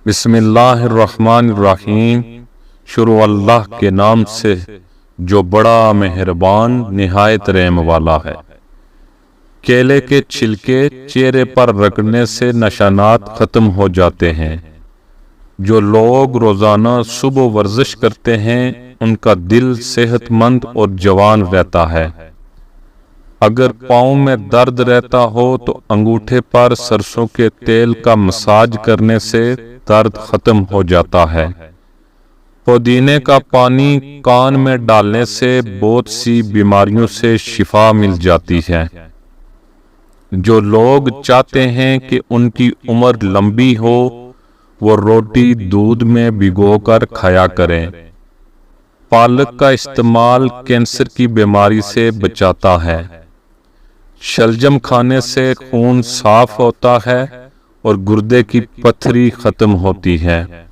बिस्मिल्लाहिर्रहमानिर्रहीम। शुरू अल्लाह के नाम से जो बड़ा मेहरबान निहायत रहम वाला है। केले के छिलके चेहरे पर रगड़ने से नशानात खत्म हो जाते हैं। जो लोग रोजाना सुबह वर्जिश करते हैं उनका दिल सेहतमंद और जवान रहता है। अगर पाँव में दर्द रहता हो तो अंगूठे पर सरसों के तेल का मसाज करने से दर्द खत्म हो जाता है। पुदीने का पानी कान में डालने से बहुत सी बीमारियों से शिफा मिल जाती है। जो लोग चाहते हैं कि उनकी उम्र लंबी हो वो रोटी दूध में भिगोकर खाया करें। पालक का इस्तेमाल कैंसर की बीमारी से बचाता है। शलजम खाने से खून साफ होता है और गुर्दे की पथरी खत्म होती है।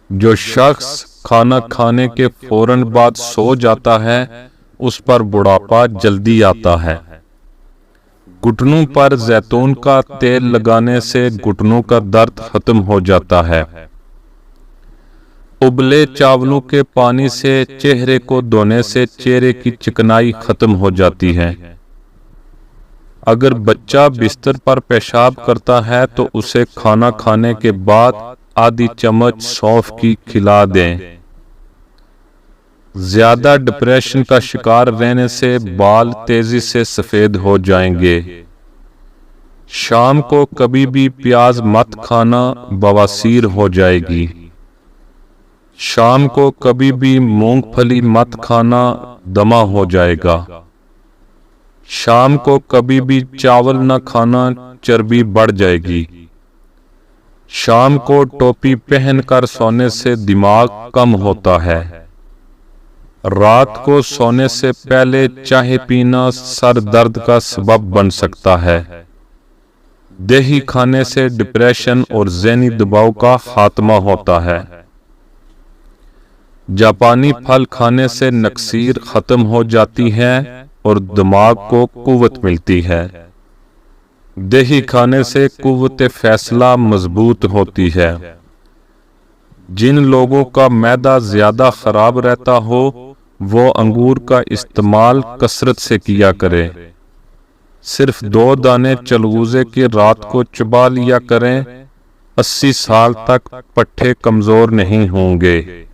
जो शख्स खाना खाने के फौरन बाद सो जाता है उस पर बुढ़ापा जल्दी आता है। घुटनों पर जैतून का तेल लगाने से घुटनों का दर्द खत्म हो जाता है। उबले चावलों के पानी से चेहरे को धोने से चेहरे की चिकनाई खत्म हो जाती है। अगर बच्चा बिस्तर पर पेशाब करता है तो उसे खाना खाने के बाद आधी चम्मच सौंफ की खिला दें। ज्यादा डिप्रेशन का शिकार रहने से बाल तेजी से सफेद हो जाएंगे। शाम को कभी भी प्याज मत खाना, बवासीर हो जाएगी। शाम को कभी भी मूंगफली मत खाना, दमा हो जाएगा। शाम को कभी भी चावल न खाना, चर्बी बढ़ जाएगी। शाम को टोपी पहनकर सोने से दिमाग कम होता है। रात को सोने से पहले चाय पीना सर दर्द का सबब बन सकता है। दही खाने से डिप्रेशन और ज़हनी दबाव का खात्मा होता है। जापानी फल खाने से नक्सीर खत्म हो जाती है और दिमाग को कुव्वत मिलती है। दही खाने से कुव्वत फैसला मजबूत होती है। जिन लोगों का मैदा ज्यादा खराब रहता हो वो अंगूर का इस्तेमाल कसरत से किया करे। सिर्फ 2 दाने चलगूजे की रात को चबा लिया करें। 80 साल तक पट्टे कमजोर नहीं होंगे।